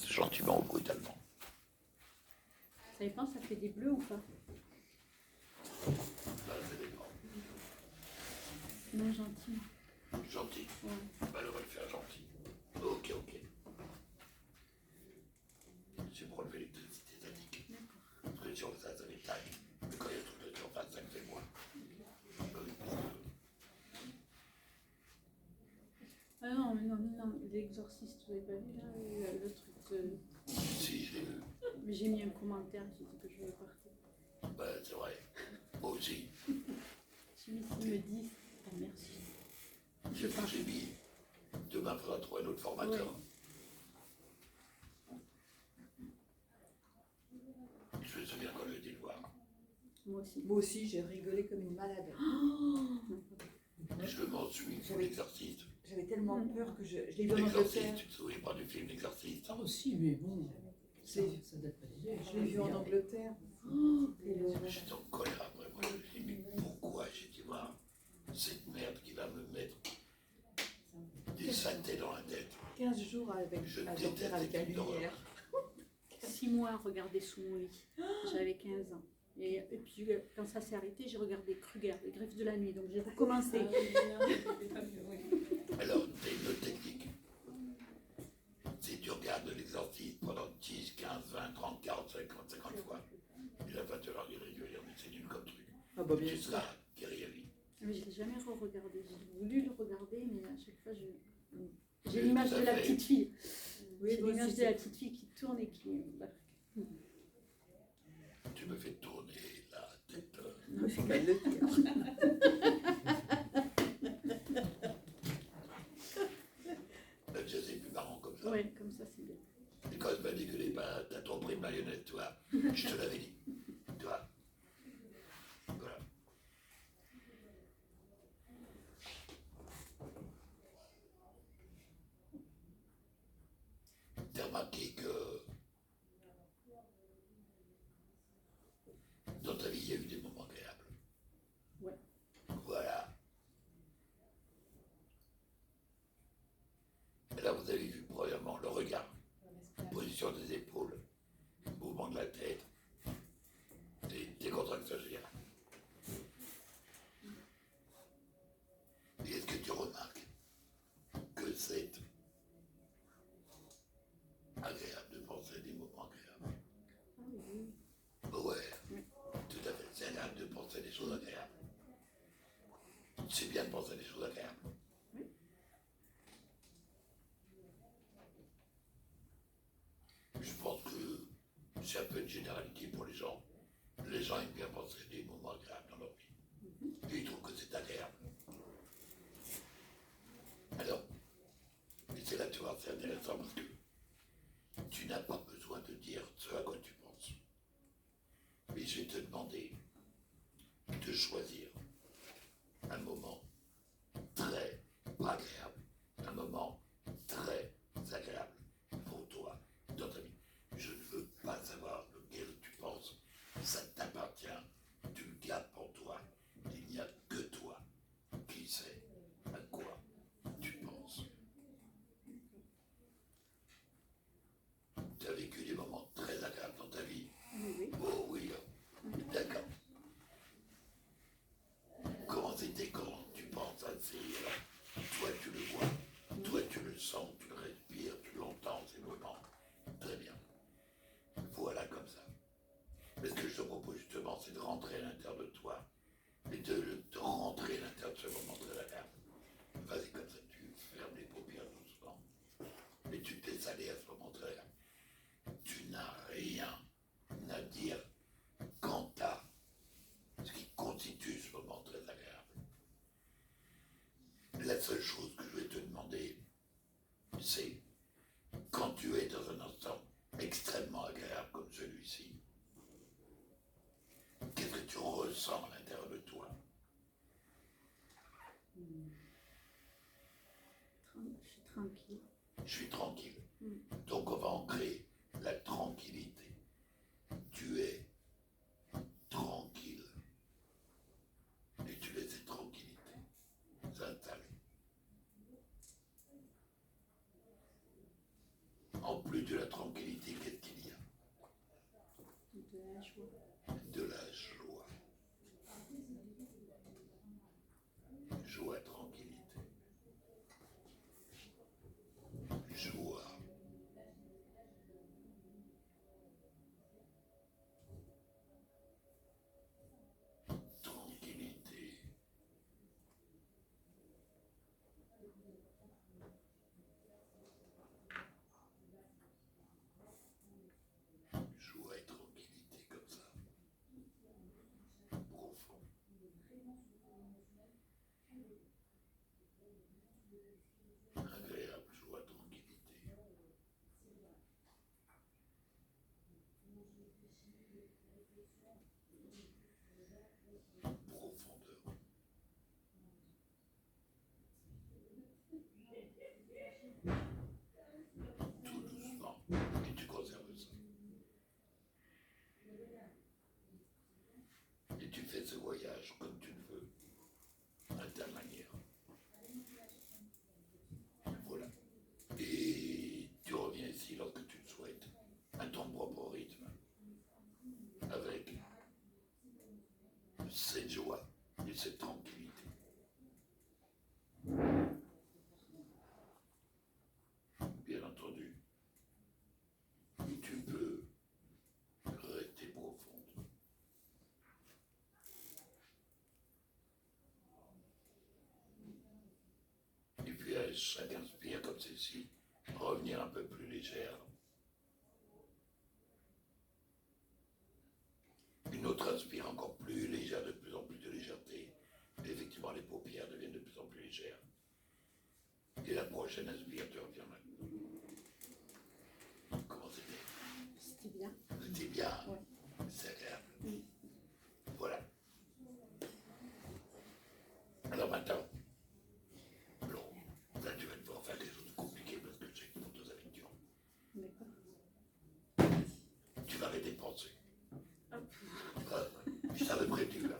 Gentiment ou brutalement. Ça dépend, ça fait des bleus ou pas? Ça dépend. Non, gentil. Gentil. Ouais. Bah, on va le faire gentil. Ok. C'est pour relever l'électricité statique. D'accord. Parce que si on fait ça fait tac. Mais quand il y a tout de surface, ça me fait moins. Ah non, l'exorciste, vous avez pas vu là, le truc de... Si, je l'ai vu. Mais j'ai mis un commentaire, j'ai dit que je vais partir. Bah, c'est vrai. Moi aussi. Celui-ci me dit, ah merci. J'ai mis. Demain, il faudra trouver un autre formateur. Ouais. Je me souviens quand j'ai été le voir. Moi aussi. Moi aussi, j'ai rigolé comme une malade. Je m'en suis pour l'exorciste. J'avais tellement peur que je l'ai vu en L'exorciste, Angleterre. tu te souviens pas du film L'exorciste? Ah aussi, mais bon, ça date pas d'hier. Je l'ai vu en Angleterre. Oh, quelle horreur. J'étais en colère après moi. Je me suis dit, mais pourquoi j'ai dit voir cette merde qui va me mettre des saletés dans la tête? 15 jours avec Je à déteste dormir avec les la films d'horreur. lumière. 6 mois à regarder sous mon lit. J'avais 15 ans. Et puis quand ça s'est arrêté, j'ai regardé Kruger, les griffes de la nuit. Donc j'ai recommencé. Alors, t'as une autre technique. Si tu regardes l'exorciste pendant 10, 15, 20, 30, 40, 50, 50 fois, et la fin tu vas regarder régulièrement, mais c'est nul comme truc. Ah bah Tu bien sûr. seras guéri à vie. Mais je ne l'ai jamais re-regardé. J'ai voulu le regarder, mais à chaque fois, j'ai Oui, l'image tout à de la fait. petite fille. Oui, J'ai moi l'image aussi, de la petite fille qui tourne et qui... Tu me fais tourner la tête. Non, c'est qu'elle le dire. Même si c'est plus marrant comme ça. Ouais, comme ça, c'est bien. Et quand elle m'a dit que les pas, t'as trop pris de marionnette, toi, je te l'avais dit. Tu vois. Voilà. T'as remarqué que dans ta vie, il y a eu des moments agréables. Ouais. Voilà. Et là, vous avez vu premièrement le regard, position des épaules, mouvement de la tête, des contractions générales. Et est-ce que tu remarques que c'est agréable de penser à des moments agréables? Ah oui. Ouais, tout à fait. C'est agréable de penser à des choses agréables. C'est bien de penser à des choses agréables. Oui. Je pense que c'est un peu une généralité pour les gens. Les gens aiment bien penser à des moments agréables dans leur vie. Et ils trouvent que c'est agréable. Alors, et c'est là, tu vois, c'est intéressant parce que tu n'as pas besoin de dire ce à quoi tu penses. Mais je vais te demander de choisir un moment très agréable, un moment très agréable pour toi dans ta vie. Je ne veux pas savoir lequel tu penses, ça t'appartient, tu le gardes pour toi. Il n'y a que toi qui sais à quoi tu penses. Tu as vécu des moments très agréables dans ta vie. Oui. Oh oui, d'accord. Comment c'était quand tu penses à ces... Toi tu le vois, toi tu le sens, tu le respires, tu l'entends, ces moments. Très bien. Voilà comme ça. Mais ce que je te propose justement, c'est de rentrer à l'intérieur de toi et de rentrer à l'intérieur de ce moment très agréable. Vas-y comme ça, tu fermes les paupières doucement et tu te laisses aller à ce moment très agréable. Tu n'as rien à dire quant à ce qui constitue ce moment très agréable. La seule chose que je vais te demander, c'est quand tu es dans un instant extrêmement agréable comme celui-ci, qu'est-ce que tu ressens à l'intérieur de toi? Je suis tranquille. Je suis tranquille. Donc on va ancrer la tranquillité. Tu es tranquille. Et tu laisses cette tranquillité s'installer. En plus de la tranquillité, Profondeur. Tout doucement. Et tu conserves ça. Et tu fais ce voyage comme tu le veux, à ta manière. Voilà. Et tu reviens ici lorsque tu le souhaites, à ton propre rythme, avec cette joie et cette tranquillité. Bien entendu, tu peux rester profonde. Et puis à chaque inspire comme celle-ci, revenir un peu plus légère. Une autre inspire encore plus légère, de plus en plus de légèreté. Et effectivement, les paupières deviennent de plus en plus légères. Et la prochaine inspire, tu reviens maintenant. Comment c'était? C'était bien. C'était bien. Ouais. C'est agréable. Voilà. Alors maintenant, Laurent, là tu vas devoir faire quelque chose de compliqué parce que je sais que pour deux aventures, D'accord. tu vas arrêter de penser. Hop. Je t'avais prévenu, là.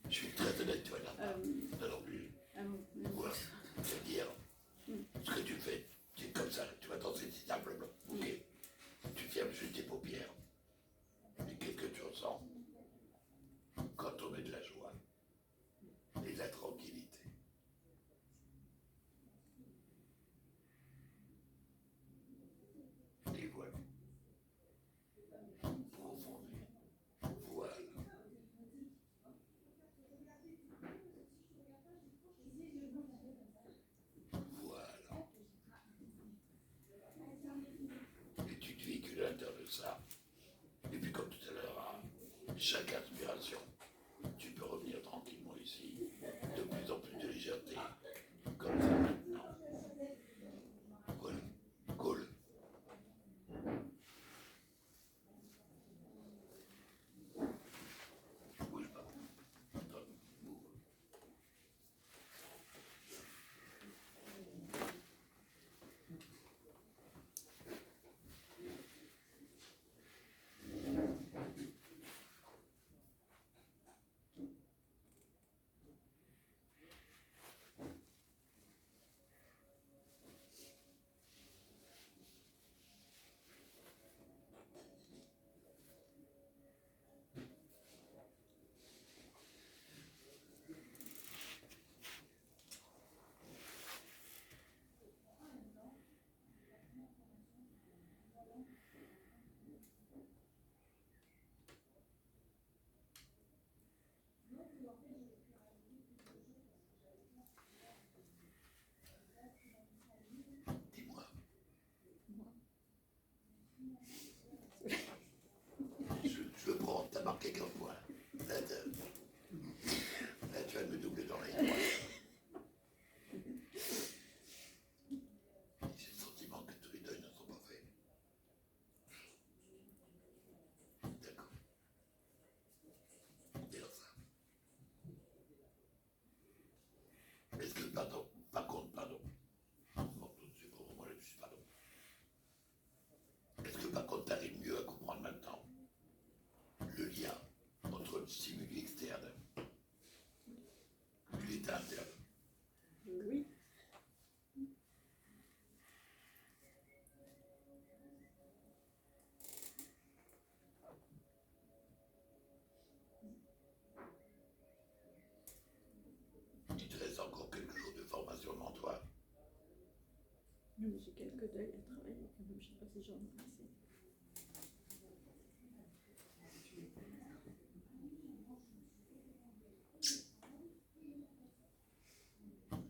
Je suis très honnête, tu vois, là. Non, non plus. Voilà. C'est-à-dire, ce que tu fais, c'est comme ça, tu vas danser simplement. Ok. Tu fermes juste tes paupières. Et qu'est-ce que tu ressens quand on met de la joie et de la tranquillité? Et voilà. Profondément. Voilà. Voilà. Et tu te véhicules à l'intérieur de ça. Et puis comme tout à l'heure, à chaque inspiration, tu peux revenir tranquillement ici, de plus en plus de légèreté, comme ça maintenant. Voilà. Cool. Bouge pas. Attends, bouge. Dis-moi. Je le prends, t'as marqué 15 points. Là, là, tu vas me doubler dans les points. J'ai le sentiment que tous les deuils ne sont pas faits. D'accord. Bien ça. Est-ce que, pardon, par contre, pardon. Bon, tout de suite, pour moi, là-dessus, pardon. Est-ce que, par contre, tu arrives mieux à comprendre maintenant le lien entre le stimuli externe et l'état interne? Oui. Il te reste encore quelque chose de formation devant toi. J'ai quelques deuils à travailler quand même. Je ne sais pas si j'en ai assez.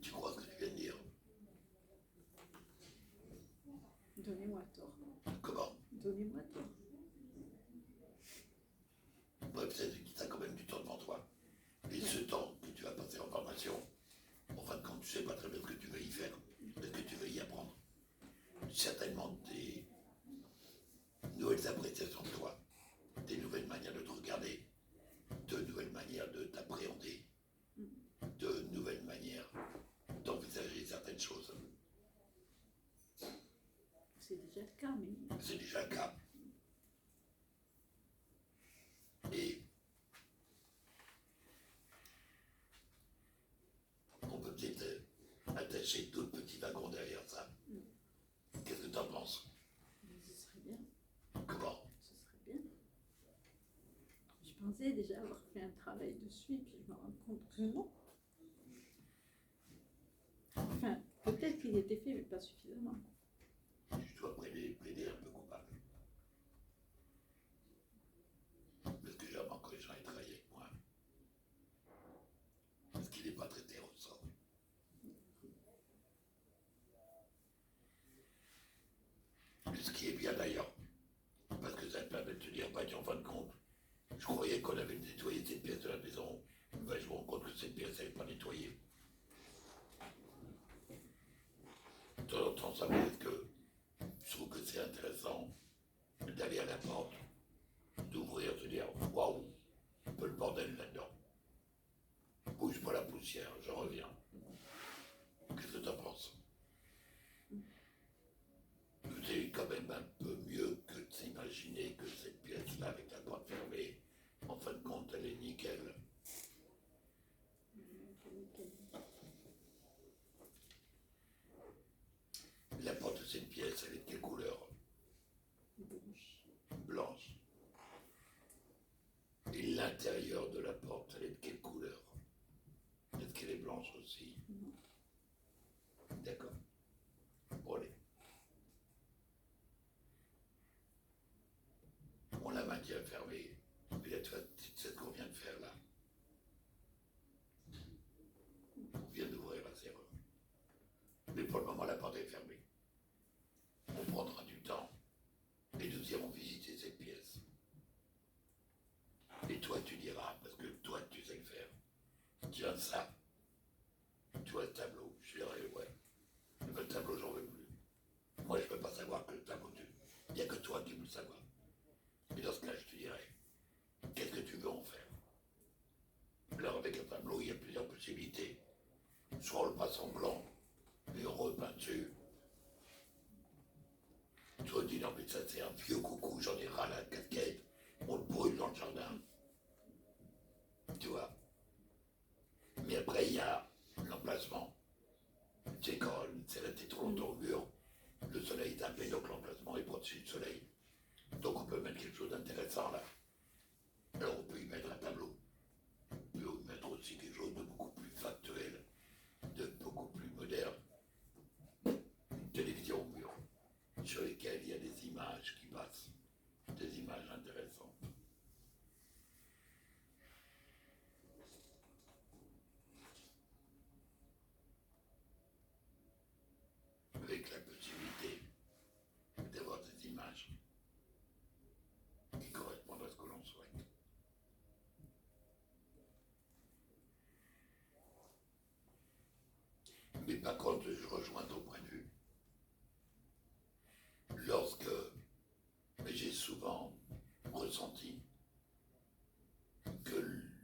Tu crois ce que tu viens de dire? Donnez-moi tort. Comment? Donnez-moi tort. Ouais, peut-être qu'il t'a quand même du temps devant toi. Et ce temps que tu vas passer en formation, en fin de compte, tu sais pas très bien ce que tu veux y faire, ce que tu veux y apprendre. Certainement des nouvelles appréciations de toi, des nouvelles manières manières de te regarder, de nouvelles manières de t'appréhender, de nouvelles manières d'envisager certaines choses. C'est déjà le cas, mais C'est déjà le cas. Et on peut peut-être attacher d'autres petits wagons derrière ça. Qu'est-ce que tu en penses? ce serait bien. Comment? Ce serait bien. Je pensais déjà avoir fait un travail dessus, et puis je me rends compte que non. Enfin, peut-être qu'il était fait, mais pas suffisamment. Je dois plaider un peu coupable. Parce que j'ai remarqué que les gens aient travaillé avec moi. Parce qu'il n'est pas traité au sort. Ce qui est bien d'ailleurs, parce que ça me permet de te dire, bah, en fin de compte, je croyais qu'on avait nettoyé cette pièce de la maison. Bah, je me rends compte que cette pièce, elle n'est pas nettoyée. De temps en temps, ça veut dire que je trouve que c'est intéressant d'aller à la porte, d'ouvrir, de dire, waouh, un peu le bordel là-dedans. Bouge pas la poussière, je reviens. Qu'est-ce que tu en penses? C'est quand même un peu mieux que de s'imaginer que cette pièce-là, avec la porte fermée, en fin de compte, elle est nickel. La porte de cette pièce, elle est de quelle couleur? Blanche. Blanche. Et l'intérieur de la porte, elle est de quelle couleur? Est-ce qu'elle est blanche aussi? Non. D'accord. Bon, allez. On la maintient fermée. Mais là, tu sais ce qu'on vient de faire là. On vient d'ouvrir la serrure. Mais pour le moment, la porte est fermée. On prendra du temps et nous irons visiter cette pièce. Et toi, tu diras, parce que toi, tu sais le faire. Tiens, ça. Tu vois le tableau. Je dirais, ouais. Le tableau, j'en veux plus. Moi, je ne peux pas savoir que le tableau, il n'y a que toi qui peux le savoir. Et dans ce cas, je te dirais, qu'est-ce que tu veux en faire? Alors, avec un tableau, il y a plusieurs possibilités. Soit on le passe en blanc, et on repeint dessus. Soit on dit, non, mais ça, c'est un vieux coucou, j'en ai ras la casquette, on le brûle dans le jardin. Tu vois? Mais après, il y a l'emplacement. Tu sais, quand c'est resté trop longtemps au mur, le soleil est tapé, donc l'emplacement est protégé du soleil. Donc on peut mettre quelque chose d'intéressant là. Alors on peut y mettre un tableau. On peut y mettre aussi quelque chose de beaucoup plus factuel, de beaucoup plus moderne. Une télévision au mur, sur lesquelles il y a des images qui passent, des images intéressantes. Avec la possibilité d'avoir des images qui correspondent à ce que l'on souhaite. Mais par contre, je rejoins ton point de vue. Lorsque j'ai souvent ressenti que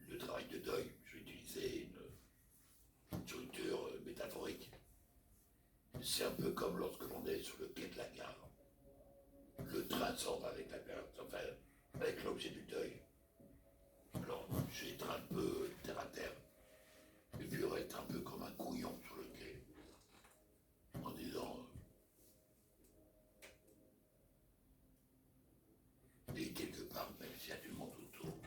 le travail de deuil, je vais utiliser une structure métaphorique, c'est un peu comme lorsque l'on est sur le quai de la gare. Le train s'en va avec la personne, enfin, avec l'objet du deuil. Alors, je vais être un peu terre à terre, et puis être un peu comme un couillon sur le quai, en disant, et quelque part, même s'il y a du monde autour,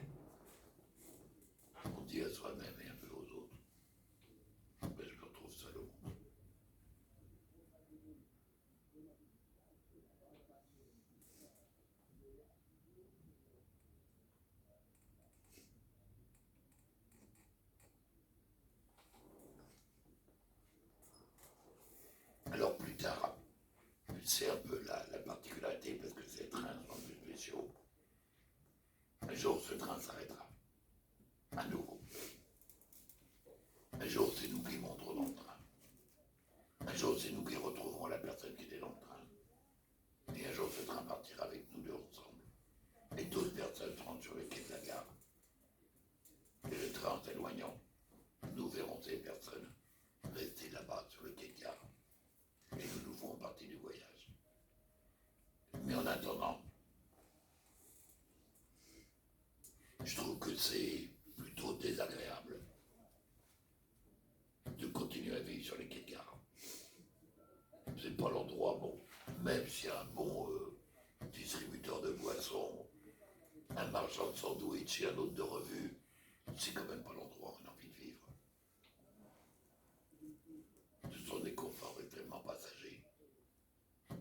on dit à soi-même et un peu aux autres, ben, je me retrouve seul au monde. Alors plus tard, c'est un peu la particularité, parce que ces trains sont plus spéciaux. Un jour, ce train s'arrêtera. À nouveau. Un jour, c'est nous qui monterons dans le train. Un jour, c'est nous qui retrouverons la personne qui était dans le train. Et un jour, ce train partira avec nous deux ensemble. Et d'autres personnes seront sur les quais de témoignant, nous verrons ces personnes rester là-bas sur le quai de gare et nous nous ferons partie du voyage. Mais en attendant, je trouve que c'est plutôt désagréable de continuer à vivre sur les quais de gare. C'est pas l'endroit bon, même s'il y a un bon distributeur de boissons, un marchand de sandwich et un autre de revue, c'est quand même pas l'endroit où on a envie de vivre. Ce sont des conforts extrêmement passagers,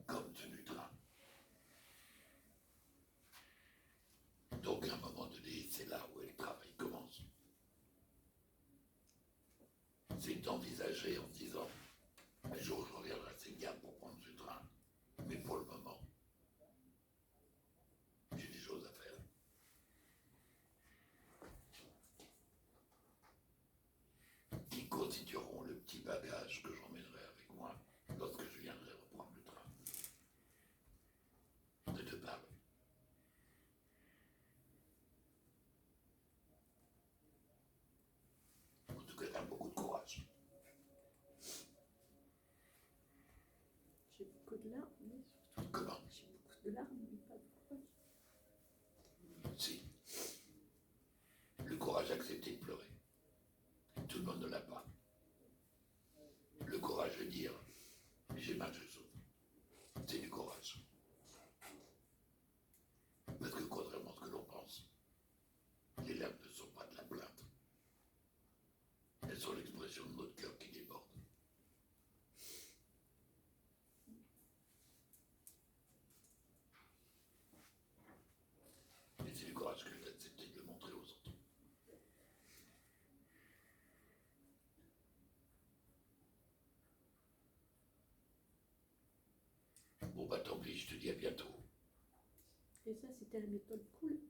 comme ceux du train. Donc à un moment donné, c'est là où le travail commence. C'est d'envisager en se disant, un jour je reviendrai à cette gare pour prendre ce train, mais pour le moment, j'ai des choses à faire. Qui constitueront le petit bagage que j'emmènerai avec moi lorsque je viendrai reprendre le train. Je te parle. En tout cas, t'as beaucoup de courage. J'ai beaucoup de larmes, mais surtout. Comment? J'ai beaucoup de larmes, mais pas de courage. Si. Le courage d'accepter de pleurer. Tout le monde ne l'a pas. Le courage de dire, j'ai mal, je souffre. C'est du courage. Parce que contrairement à ce que l'on pense, les larmes ne sont pas de la plainte. Elles sont l'expression de notre cœur qui déborde. Et c'est du courage que d'accepter de le montrer aux autres. Bon bah tant pis, je te dis à bientôt. Et ça, c'était la méthode cool.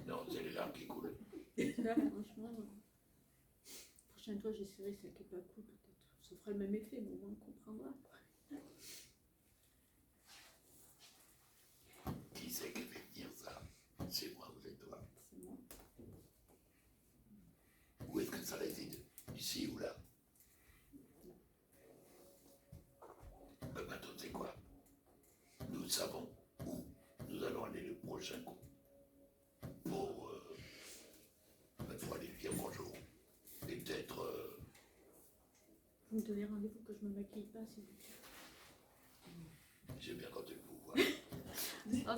Non, c'est les larmes qui coulent. Là, franchement, la prochaine fois, j'essaierai celle qui n'est pas cool, peut-être. Ça fera le même effet, mais au moins on comprendra. Qui c'est qui fait venir ça? C'est moi ou c'est toi? C'est moi. Où est-ce que ça réside? Ici ou là? Maintenant, c'est quoi? Nous savons où nous allons aller le prochain coup. Pour aller lui dire bonjour. Et peut-être... Vous me donnez rendez-vous que je me maquille pas, s'il vous plaît. J'aime bien quand tu le vois. Ah.